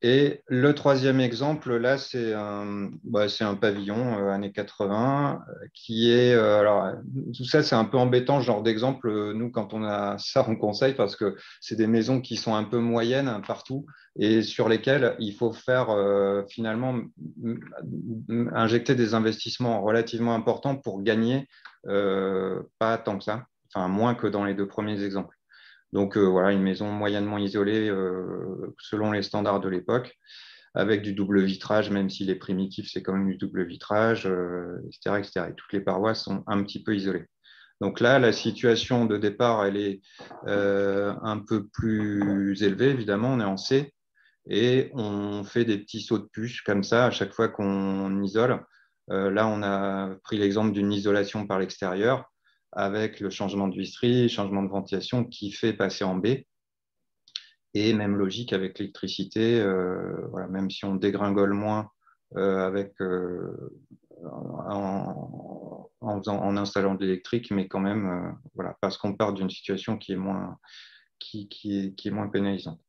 Et le troisième exemple, là, c'est un pavillon années 80 qui est… alors, tout ça, c'est un peu embêtant, ce genre d'exemple. Nous, quand on a ça, on conseille parce que c'est des maisons qui sont un peu moyennes hein, partout et sur lesquelles il faut faire finalement injecter des investissements relativement importants pour gagner pas tant que ça, enfin moins que dans les deux premiers exemples. Donc voilà, une maison moyennement isolée selon les standards de l'époque, avec du double vitrage, même s'il est primitif, c'est quand même du double vitrage, etc., etc. Et toutes les parois sont un petit peu isolées. Donc là, la situation de départ, elle est un peu plus élevée, évidemment, on est en C, et on fait des petits sauts de puce comme ça à chaque fois qu'on isole. Là, on a pris l'exemple d'une isolation par l'extérieur, avec le changement de visserie, changement de ventilation qui fait passer en B. Et même logique avec l'électricité, voilà, même si on dégringole moins avec en installant de l'électrique, mais quand même, voilà, parce qu'on part d'une situation qui est moins pénalisante.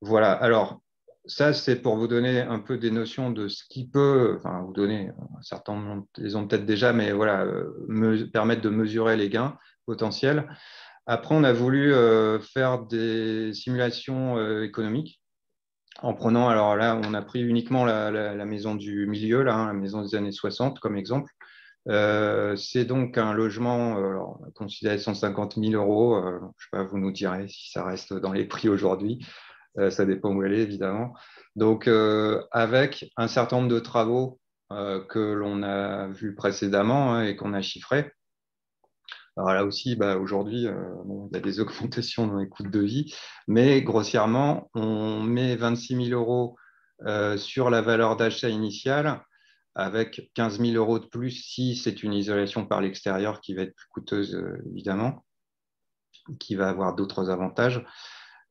Voilà, alors ça, c'est pour vous donner un peu des notions de ce qui peut, enfin, vous donner, certains les ont peut-être déjà, mais voilà, permettre de mesurer les gains potentiels. Après, on a voulu faire des simulations économiques en prenant, alors là, on a pris uniquement la maison du milieu, là, la maison des années 60 comme exemple. C'est donc un logement considéré 150 000 euros. Je ne sais pas, vous nous direz si ça reste dans les prix aujourd'hui. Ça dépend où elle est, évidemment. Donc, avec un certain nombre de travaux que l'on a vus précédemment et qu'on a chiffrés. Alors là aussi, aujourd'hui, il y a des augmentations dans les coûts de vie, mais grossièrement, on met 26 000 euros sur la valeur d'achat initiale, avec 15 000 euros de plus si c'est une isolation par l'extérieur qui va être plus coûteuse, évidemment, qui va avoir d'autres avantages.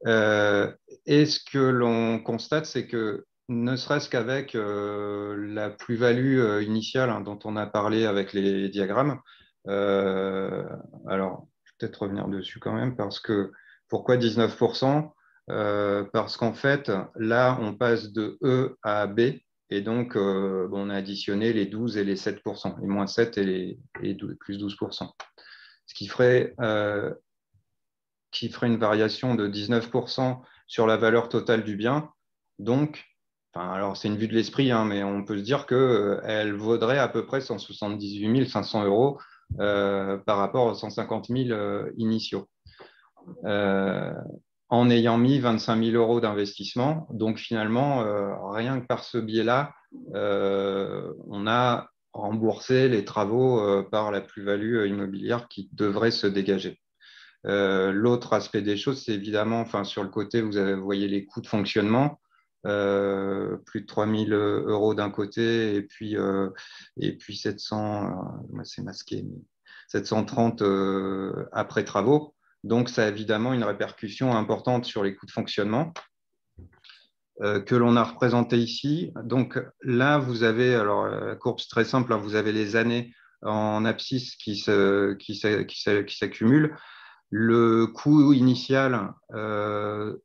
Et ce que l'on constate, c'est que ne serait-ce qu'avec la plus-value initiale dont on a parlé avec les diagrammes, alors je vais peut-être revenir dessus quand même, parce que pourquoi 19%? Parce qu'en fait, là, on passe de E à B, et donc on a additionné les 12 et les 7%, les moins 7 et les 12, plus 12%. Ce qui ferait une variation de 19% sur la valeur totale du bien. Donc, alors c'est une vue de l'esprit, mais on peut se dire qu'elle vaudrait à peu près 178 500 euros par rapport aux 150 000 initiaux. En ayant mis 25 000 euros d'investissement. Donc finalement, rien que par ce biais-là, on a remboursé les travaux par la plus-value immobilière qui devrait se dégager. L'autre aspect des choses, c'est évidemment, sur le côté, vous voyez les coûts de fonctionnement, plus de 3 000 euros d'un côté et puis 700, c'est masqué, mais 730 après travaux. Donc, ça a évidemment une répercussion importante sur les coûts de fonctionnement que l'on a représenté ici. Donc là, vous avez, alors la courbe c'est très simple, vous avez les années en abscisse qui s'accumulent. Le coût initial,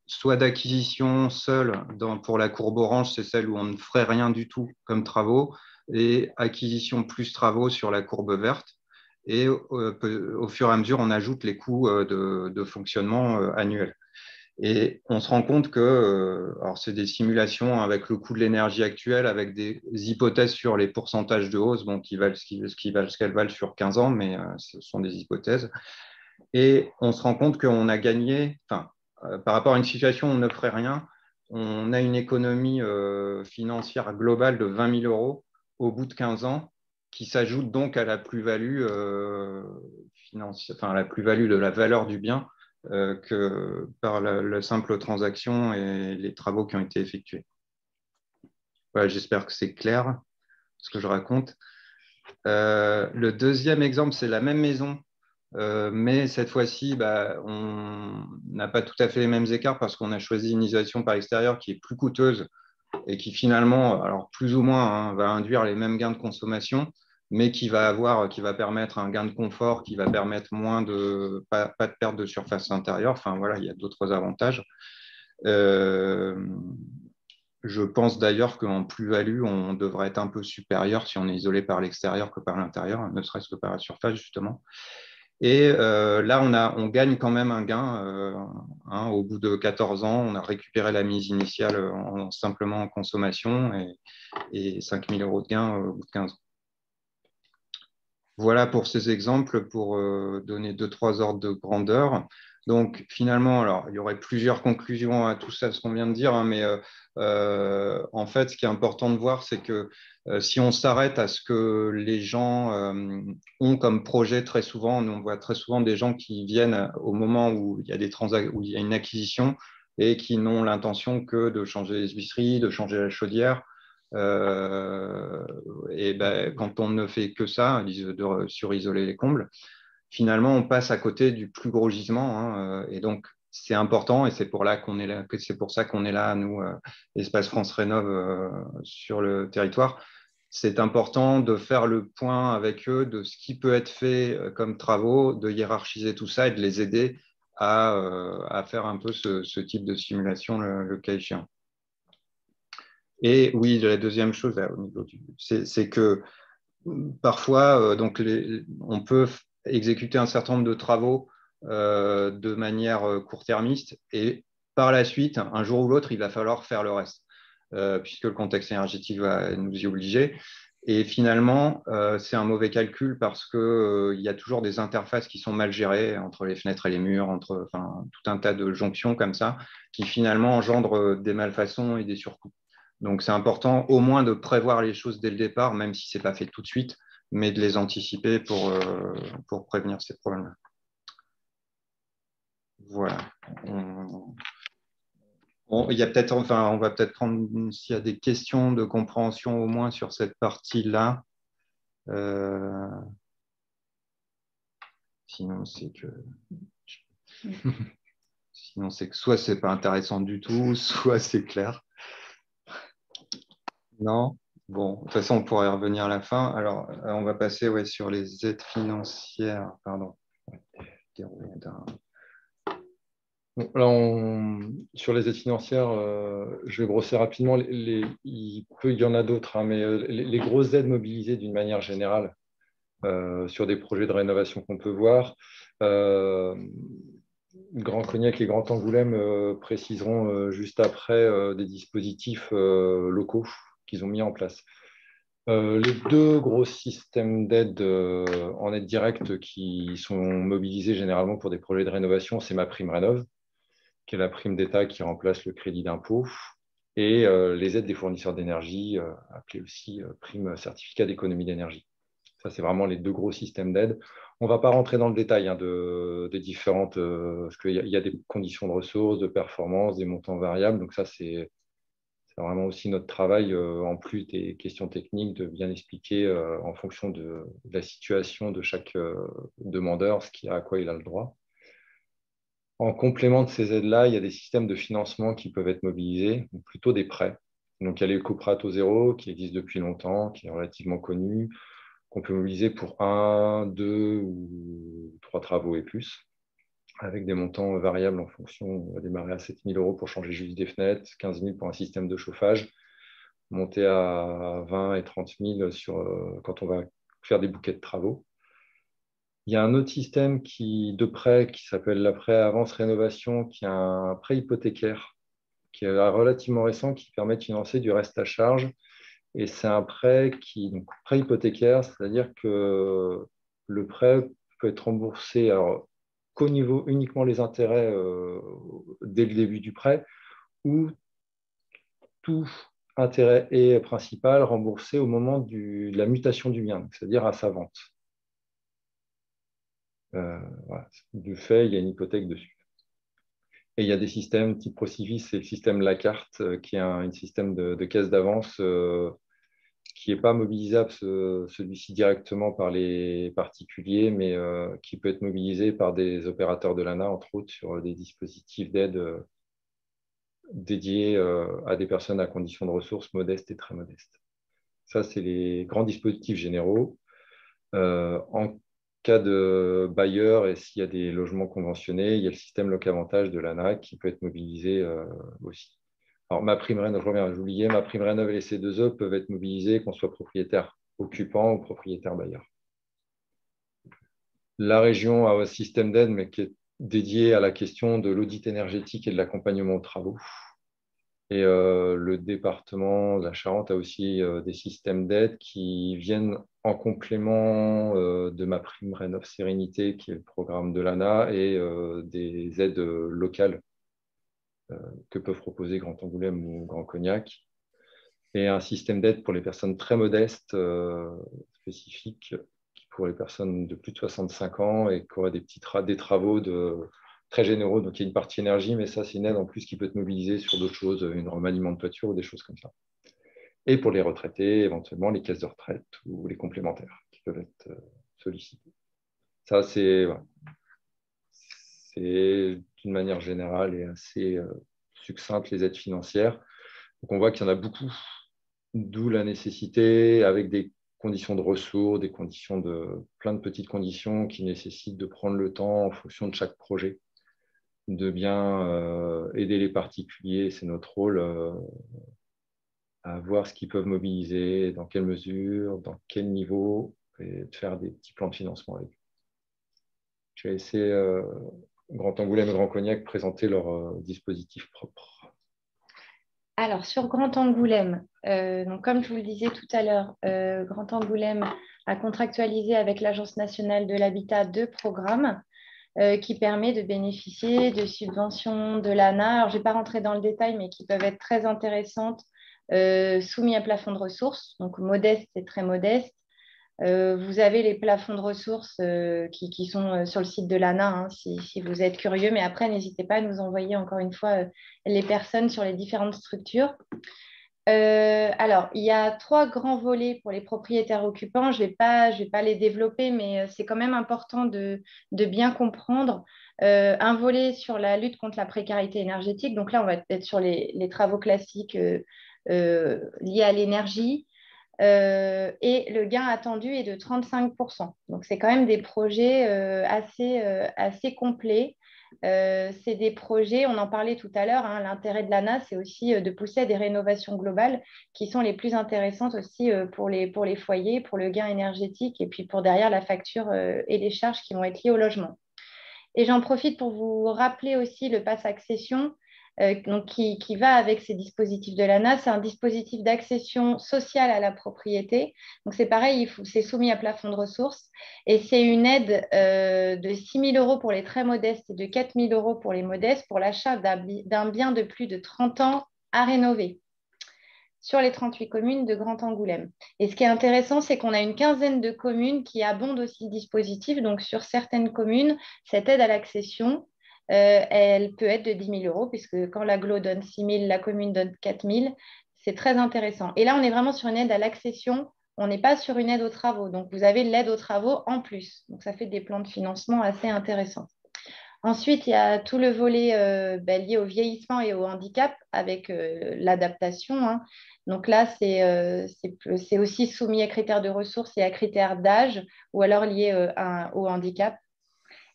soit d'acquisition seul pour la courbe orange, c'est celle où on ne ferait rien du tout comme travaux, et acquisition plus travaux sur la courbe verte. Et au fur et à mesure, on ajoute les coûts de fonctionnement annuels. Et on se rend compte que, alors c'est des simulations avec le coût de l'énergie actuelle, avec des hypothèses sur les pourcentages de hausse, qui valent ce qu'elles valent sur 15 ans, mais ce sont des hypothèses. Et on se rend compte qu'on a gagné, par rapport à une situation où on ne ferait rien, on a une économie financière globale de 20 000 euros au bout de 15 ans, qui s'ajoute donc à la plus-value financière, la plus-value de la valeur du bien que par la simple transaction et les travaux qui ont été effectués. Voilà, j'espère que c'est clair ce que je raconte. Le deuxième exemple, c'est la même maison. Mais cette fois-ci, on n'a pas tout à fait les mêmes écarts parce qu'on a choisi une isolation par l'extérieur qui est plus coûteuse et qui finalement, alors plus ou moins, va induire les mêmes gains de consommation, mais qui va permettre un gain de confort, qui va permettre pas de perte de surface intérieure. Enfin voilà, il y a d'autres avantages. Je pense d'ailleurs qu'en plus-value, on devrait être un peu supérieur si on est isolé par l'extérieur que par l'intérieur, ne serait-ce que par la surface justement. Et là, on gagne quand même un gain. Au bout de 14 ans, on a récupéré la mise initiale simplement en consommation et 5 000 euros de gain au bout de 15 ans. Voilà pour ces exemples, pour donner 2-3 ordres de grandeur. Donc finalement, alors, il y aurait plusieurs conclusions à tout ça, ce qu'on vient de dire, mais en fait, ce qui est important de voir, c'est que si on s'arrête à ce que les gens ont comme projet très souvent, on voit très souvent des gens qui viennent au moment où il y a où il y a une acquisition et qui n'ont l'intention que de changer les huisseries, de changer la chaudière. Quand on ne fait que ça, de surisoler les combles, finalement, on passe à côté du plus gros gisement. Et donc, c'est important et c'est pour ça qu'on est là, nous, Espace France Rénov' sur le territoire, c'est important de faire le point avec eux de ce qui peut être fait comme travaux, de hiérarchiser tout ça et de les aider à faire un peu ce type de simulation le cas échéant. Et oui, la deuxième chose, là, au niveau c'est que parfois, donc on peut exécuter un certain nombre de travaux de manière court-termiste et par la suite, un jour ou l'autre, il va falloir faire le reste, puisque le contexte énergétique va nous y obliger. Et finalement, c'est un mauvais calcul parce qu'il y a toujours des interfaces qui sont mal gérées entre les fenêtres et les murs, entre tout un tas de jonctions comme ça, qui finalement engendrent des malfaçons et des surcoûts. Donc, c'est important au moins de prévoir les choses dès le départ, même si ce n'est pas fait tout de suite, mais de les anticiper pour prévenir ces problèmes-là. Voilà. On va peut-être prendre s'il y a des questions de compréhension au moins sur cette partie-là. Sinon, c'est que soit c'est pas intéressant du tout, soit c'est clair. Non? Bon, de toute façon, on pourrait y revenir à la fin. Alors, on va passer sur les aides financières. Pardon. Là, sur les aides financières, je vais brosser rapidement. Il y en a d'autres, hein, mais les grosses aides mobilisées d'une manière générale sur des projets de rénovation qu'on peut voir. Grand Cognac et Grand Angoulême préciseront juste après des dispositifs locaux qu'ils ont mis en place. Les deux gros systèmes d'aide en aide directe qui sont mobilisés généralement pour des projets de rénovation, c'est MaPrimeRénov', qui est la prime d'État qui remplace le crédit d'impôt, et les aides des fournisseurs d'énergie, appelées aussi prime certificat d'économie d'énergie. Ça, c'est vraiment les deux gros systèmes d'aide. On ne va pas rentrer dans le détail des différentes, parce qu'il y a des conditions de ressources, de performance, des montants variables. Donc ça, c'est vraiment aussi notre travail, en plus des questions techniques, de bien expliquer en fonction de la situation de chaque demandeur à quoi il a le droit. En complément de ces aides-là, il y a des systèmes de financement qui peuvent être mobilisés, ou plutôt des prêts. Donc, il y a l'éco-prêt zéro qui existe depuis longtemps, qui est relativement connu, qu'on peut mobiliser pour 1, 2 ou 3 travaux et plus, avec des montants variables en fonction. On va démarrer à 7 000 € pour changer juste des fenêtres, 15 000 pour un système de chauffage, monter à 20 et 30 000 quand on va faire des bouquets de travaux. Il y a un autre système de prêt qui s'appelle la prêt avance rénovation, qui est un prêt hypothécaire, qui est relativement récent, qui permet de financer du reste à charge. Et c'est un donc prêt hypothécaire, c'est-à-dire que le prêt peut être remboursé qu'au niveau uniquement les intérêts dès le début du prêt, ou tout intérêt et principal remboursé au moment de la mutation du bien, c'est-à-dire à sa vente. Voilà. Du fait, il y a une hypothèque dessus. Et il y a des systèmes type Procivis, c'est le système La Carte, qui est un système de caisse d'avance qui n'est pas mobilisable, celui-ci directement par les particuliers, mais qui peut être mobilisé par des opérateurs de l'ANA, entre autres, sur des dispositifs d'aide dédiés à des personnes à condition de ressources modestes et très modestes. Ça, c'est les grands dispositifs généraux. En cas de bailleur et s'il y a des logements conventionnés, il y a le système Locavantage de l'ANA qui peut être mobilisé aussi. Alors, MaPrimeRénov', je reviens, j'oubliais, MaPrimeRénov' et les C2E peuvent être mobilisés qu'on soit propriétaire occupant ou propriétaire bailleur. La région a un système d'aide, mais qui est dédié à la question de l'audit énergétique et de l'accompagnement aux travaux. Et le département de la Charente a aussi des systèmes d'aide qui viennent en complément de MaPrimeRénov' Sérénité, qui est le programme de l'ANA, et des aides locales que peuvent proposer Grand Angoulême ou Grand Cognac. Et un système d'aide pour les personnes très modestes, spécifique, pour les personnes de plus de 65 ans et qui auraient des travaux très généraux. Donc, il y a une partie énergie, mais ça, c'est une aide en plus qui peut être mobilisée sur d'autres choses, un remaniement de toiture ou des choses comme ça. Et pour les retraités, éventuellement, les caisses de retraite ou les complémentaires qui peuvent être sollicités. Ça, c'est d'une manière générale et assez succincte les aides financières. Donc, on voit qu'il y en a beaucoup D'où la nécessité, avec des conditions de ressources, plein de petites conditions qui nécessitent de prendre le temps en fonction de chaque projet, de bien aider les particuliers. C'est notre rôle à voir ce qu'ils peuvent mobiliser, dans quelle mesure, dans quel niveau, et de faire des petits plans de financement avec eux. Je vais laisser Grand Angoulême et Grand Cognac présenter leur dispositif propre. Alors, sur Grand Angoulême, donc comme je vous le disais tout à l'heure, Grand Angoulême a contractualisé avec l'Agence nationale de l'habitat 2 programmes qui permet de bénéficier de subventions de l'ANA. Alors, je ne vais pas rentrer dans le détail, mais qui peuvent être très intéressantes, soumis à plafond de ressources, donc modeste et très modeste. Vous avez les plafonds de ressources qui sont sur le site de l'ANA, hein, si vous êtes curieux. Mais après, n'hésitez pas à nous envoyer encore une fois les personnes sur les différentes structures. Alors, il y a 3 grands volets pour les propriétaires occupants. Je vais pas les développer, mais c'est quand même important de bien comprendre. Un volet sur la lutte contre la précarité énergétique. Donc là, on va être sur les travaux classiques liés à l'énergie. Et le gain attendu est de 35%. Donc, c'est quand même des projets assez complets. C'est des projets, on en parlait tout à l'heure, hein, l'intérêt de l'ANA, c'est aussi de pousser à des rénovations globales qui sont les plus intéressantes aussi pour les foyers, pour le gain énergétique et puis pour derrière la facture et les charges qui vont être liées au logement. Et j'en profite pour vous rappeler aussi le pass accession donc qui va avec ces dispositifs de l'ANA. C'est un dispositif d'accession sociale à la propriété. Donc, c'est pareil, c'est soumis à plafond de ressources. Et c'est une aide de 6 000 € pour les très modestes et de 4 000 € pour les modestes pour l'achat d'un bien de plus de 30 ans à rénover sur les 38 communes de Grand Angoulême. Et ce qui est intéressant, c'est qu'on a une quinzaine de communes qui abondent aussi le dispositif. Donc, sur certaines communes, cette aide à l'accession, elle peut être de 10 000 €, puisque quand l'agglo donne 6 000, la commune donne 4 000. C'est très intéressant. Et là, on est vraiment sur une aide à l'accession. On n'est pas sur une aide aux travaux. Donc, vous avez l'aide aux travaux en plus. Donc, ça fait des plans de financement assez intéressants. Ensuite, il y a tout le volet lié au vieillissement et au handicap avec l'adaptation, hein. Donc là, c'est aussi soumis à critères de ressources et à critères d'âge ou alors liés au handicap.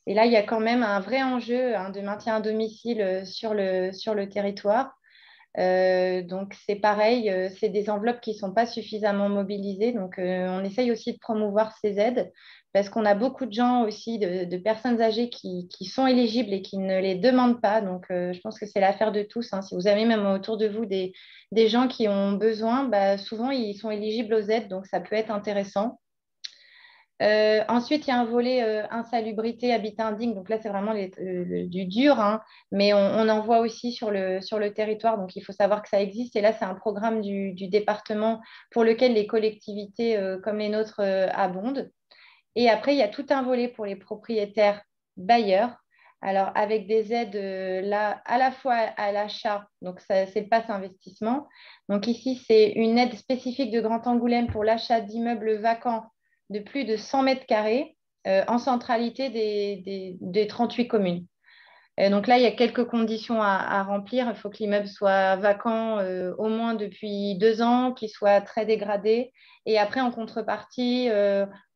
Et là, il y a quand même un vrai enjeu hein, de maintien à domicile sur le territoire. Donc, c'est pareil, c'est des enveloppes qui ne sont pas suffisamment mobilisées. Donc, on essaye aussi de promouvoir ces aides parce qu'on a beaucoup de gens aussi, de personnes âgées qui sont éligibles et qui ne les demandent pas. Donc, je pense que c'est l'affaire de tous, hein. Si vous avez même autour de vous des gens qui ont besoin, bah, souvent, ils sont éligibles aux aides. Donc, ça peut être intéressant. Ensuite, il y a un volet insalubrité, habitat indigne. Donc là, c'est vraiment du dur, hein, mais on en voit aussi sur le territoire. Donc, il faut savoir que ça existe. Et là, c'est un programme du département pour lequel les collectivités comme les nôtres abondent. Et après, il y a tout un volet pour les propriétaires bailleurs. Alors, avec des aides là, à la fois à l'achat, donc c'est le pass investissement. Donc ici, c'est une aide spécifique de Grand Angoulême pour l'achat d'immeubles vacants de plus de 100 mètres carrés en centralité des 38 communes. Donc là, il y a quelques conditions à remplir. Il faut que l'immeuble soit vacant au moins depuis 2 ans, qu'il soit très dégradé. Et après, en contrepartie,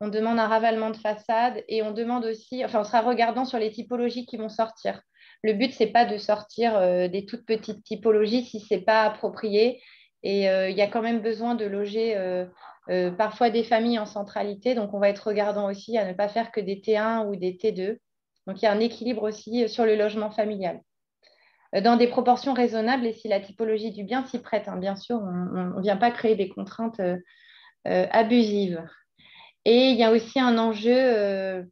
on demande un ravalement de façade et on demande aussi, enfin, on sera regardant sur les typologies qui vont sortir. Le but, ce n'est pas de sortir des toutes petites typologies si ce n'est pas approprié. Et il y a quand même besoin de loger parfois des familles en centralité. Donc, on va être regardant aussi à ne pas faire que des T1 ou des T2. Donc, il y a un équilibre aussi sur le logement familial. Dans des proportions raisonnables et si la typologie du bien s'y prête, hein, bien sûr, on ne vient pas créer des contraintes abusives. Et il y a aussi un enjeu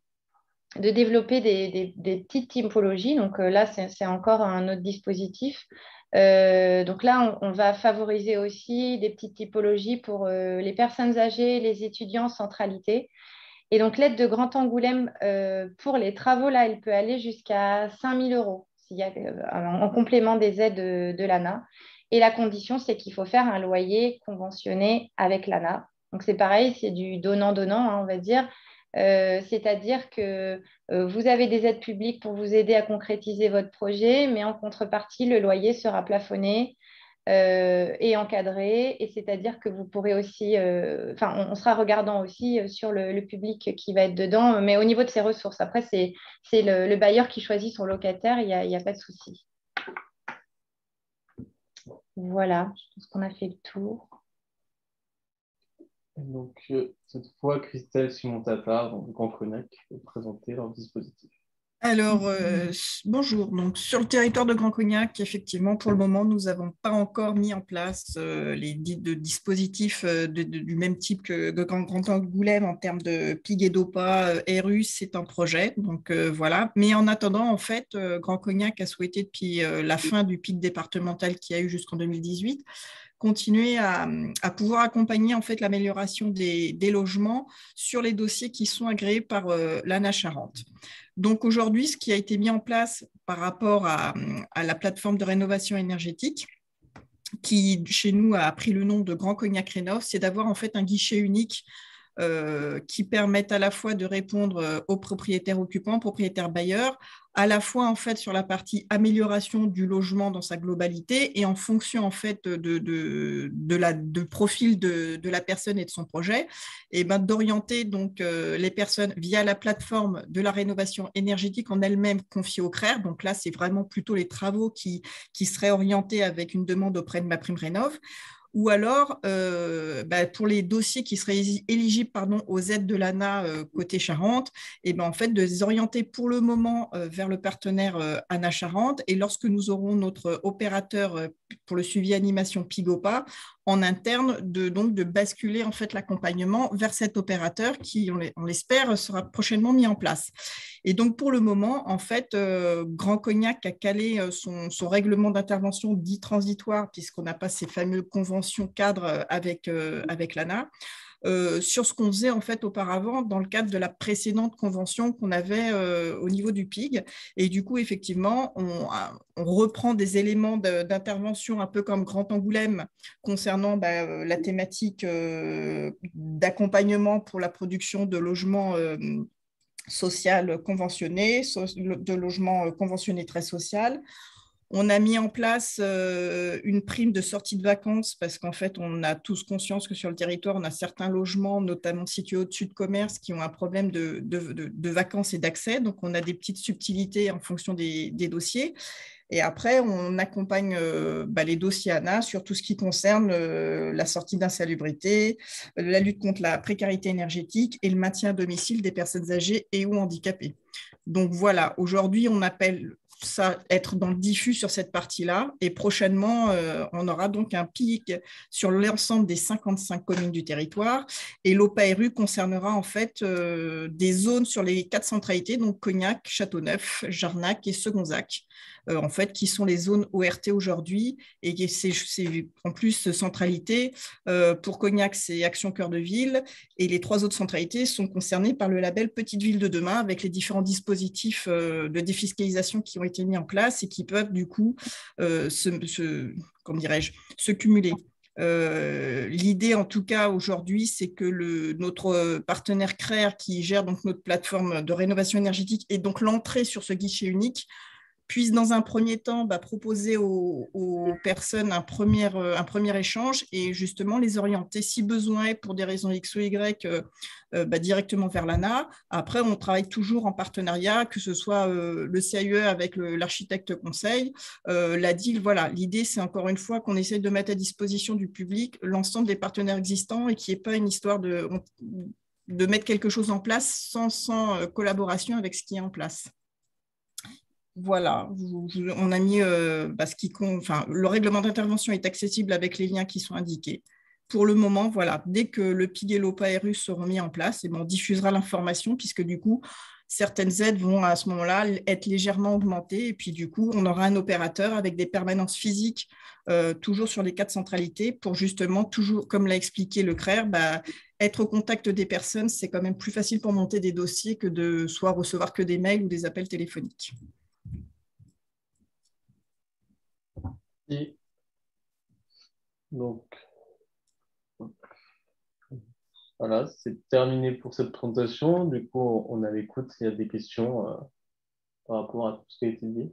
de développer des petites typologies. Donc là, c'est encore un autre dispositif. Donc là, on va favoriser aussi des petites typologies pour les personnes âgées, les étudiants en centralité. Et donc, l'aide de Grand Angoulême pour les travaux, là, elle peut aller jusqu'à 5 000 € en complément des aides de l'ANA. Et la condition, c'est qu'il faut faire un loyer conventionné avec l'ANA. Donc, c'est pareil, c'est du donnant-donnant, hein, on va dire. C'est-à-dire que vous avez des aides publiques pour vous aider à concrétiser votre projet, mais en contrepartie, le loyer sera plafonné et encadré. Et c'est-à-dire que vous pourrez aussi, on sera regardant aussi sur le public qui va être dedans, mais au niveau de ses ressources. Après, c'est le bailleur qui choisit son locataire, il n'y a pas de souci. Voilà, je pense qu'on a fait le tour. Donc, cette fois, Christelle Simon-Tatard, donc Grand Cognac, va présenter leur dispositif. Alors, bonjour. Donc, sur le territoire de Grand Cognac, effectivement, pour le moment, nous n'avons pas encore mis en place les dispositifs du même type que Grand Angoulême en termes de PIG et DOPA. RU, c'est un projet. Donc, voilà. Mais en attendant, en fait, Grand Cognac a souhaité, depuis la fin du PIG départemental qu'il y a eu jusqu'en 2018, continuer à pouvoir accompagner en fait l'amélioration des logements sur les dossiers qui sont agréés par l'ANA Charente. Donc aujourd'hui, ce qui a été mis en place par rapport à la plateforme de rénovation énergétique, qui chez nous a pris le nom de Grand Cognac Rénov', c'est d'avoir en fait un guichet unique qui permettent à la fois de répondre aux propriétaires occupants, propriétaires bailleurs, à la fois en fait sur la partie amélioration du logement dans sa globalité et en fonction en fait de profil de la personne et de son projet, et ben d'orienter donc les personnes via la plateforme de la rénovation énergétique en elle-même confiée au CRER. Donc là, c'est vraiment plutôt les travaux qui seraient orientés avec une demande auprès de MaPrimeRénov'. Ou alors, pour les dossiers qui seraient éligibles aux aides de l'ANA côté Charente, et ben, en fait, de les orienter pour le moment vers le partenaire ANA Charente. Et lorsque nous aurons notre opérateur pour le suivi animation Pigopa, en interne, donc de basculer en fait l'accompagnement vers cet opérateur qui, on l'espère, sera prochainement mis en place. Et donc, pour le moment, en fait, Grand Cognac a calé son règlement d'intervention dit transitoire, puisqu'on n'a pas ces fameuses conventions cadres avec l'ANA, sur ce qu'on faisait en fait auparavant dans le cadre de la précédente convention qu'on avait au niveau du PIG. Et du coup, effectivement, on reprend des éléments d'intervention un peu comme Grand Angoulême concernant la thématique d'accompagnement pour la production de logements social conventionné, de logement conventionné très social. On a mis en place une prime de sortie de vacances parce qu'en fait, on a tous conscience que sur le territoire, on a certains logements, notamment situés au-dessus de commerce, qui ont un problème de vacances et d'accès. Donc, on a des petites subtilités en fonction des dossiers. Et après, on accompagne les dossiers ANA sur tout ce qui concerne la sortie d'insalubrité, la lutte contre la précarité énergétique et le maintien à domicile des personnes âgées et ou handicapées. Donc voilà, aujourd'hui, on appelle ça être dans le diffus sur cette partie-là. Et prochainement, on aura donc un pic sur l'ensemble des 55 communes du territoire. Et l'OPA-RU concernera en fait des zones sur les 4 centralités, donc Cognac, Châteauneuf, Jarnac et Segonzac. En fait, qui sont les zones ORT aujourd'hui. Et c'est en plus centralité. Pour Cognac, c'est Action Cœur de Ville. Et les 3 autres centralités sont concernées par le label Petite Ville de demain, avec les différents dispositifs de défiscalisation qui ont été mis en place et qui peuvent du coup se cumuler. L'idée en tout cas aujourd'hui, c'est que notre partenaire CRER qui gère donc notre plateforme de rénovation énergétique et donc l'entrée sur ce guichet unique puisse dans un premier temps proposer aux personnes un premier échange et justement les orienter si besoin est pour des raisons X ou Y directement vers l'ANA. Après, on travaille toujours en partenariat, que ce soit le CAUE avec l'architecte conseil, la DIL. Voilà, l'idée, c'est encore une fois qu'on essaie de mettre à disposition du public l'ensemble des partenaires existants et qu'il n'y ait pas une histoire de mettre quelque chose en place sans collaboration avec ce qui est en place. Voilà, on a mis le règlement d'intervention est accessible avec les liens qui sont indiqués. Pour le moment, voilà, dès que le PIG et l'OPA-RU seront mis en place, on diffusera l'information puisque du coup, certaines aides vont à ce moment-là être légèrement augmentées et puis du coup, on aura un opérateur avec des permanences physiques toujours sur les 4 centralités pour justement, toujours, comme l'a expliqué le CRER, être au contact des personnes, c'est quand même plus facile pour monter des dossiers que de soit recevoir que des mails ou des appels téléphoniques. Et donc, voilà, c'est terminé pour cette présentation. Du coup, on a l'écoute. Il y a des questions par rapport à tout ce qui a été dit.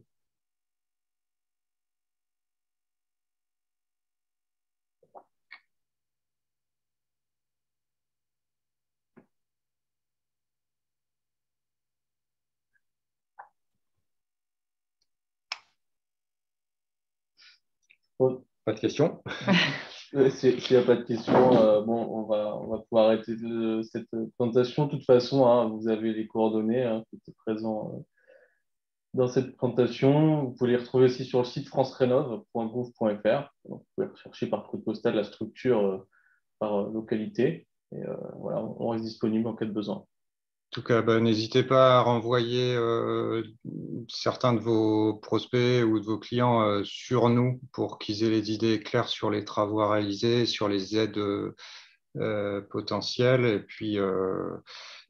Pas de questions? S'il n'y a pas de questions, bon, on va pouvoir arrêter cette présentation. De toute façon, hein, vous avez les coordonnées hein, qui étaient présents dans cette présentation. Vous pouvez les retrouver aussi sur le site francerénov.gouv.fr. Vous pouvez rechercher par code postal la structure par localité. Et voilà, on reste disponible en cas de besoin. En tout cas, n'hésitez pas à renvoyer certains de vos prospects ou de vos clients sur nous pour qu'ils aient les idées claires sur les travaux à réaliser, sur les aides potentielles. Et puis,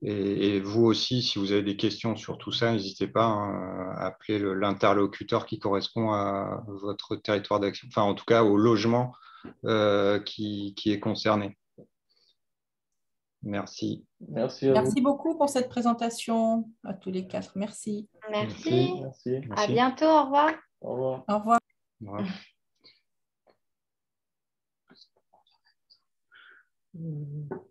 et vous aussi, si vous avez des questions sur tout ça, n'hésitez pas hein, à appeler l'interlocuteur qui correspond à votre territoire d'action, enfin en tout cas au logement qui est concerné. Merci. Merci à vous. Merci beaucoup pour cette présentation à tous les quatre. Merci. Merci. Merci. À bientôt. Au revoir. Au revoir. Au revoir. Au revoir.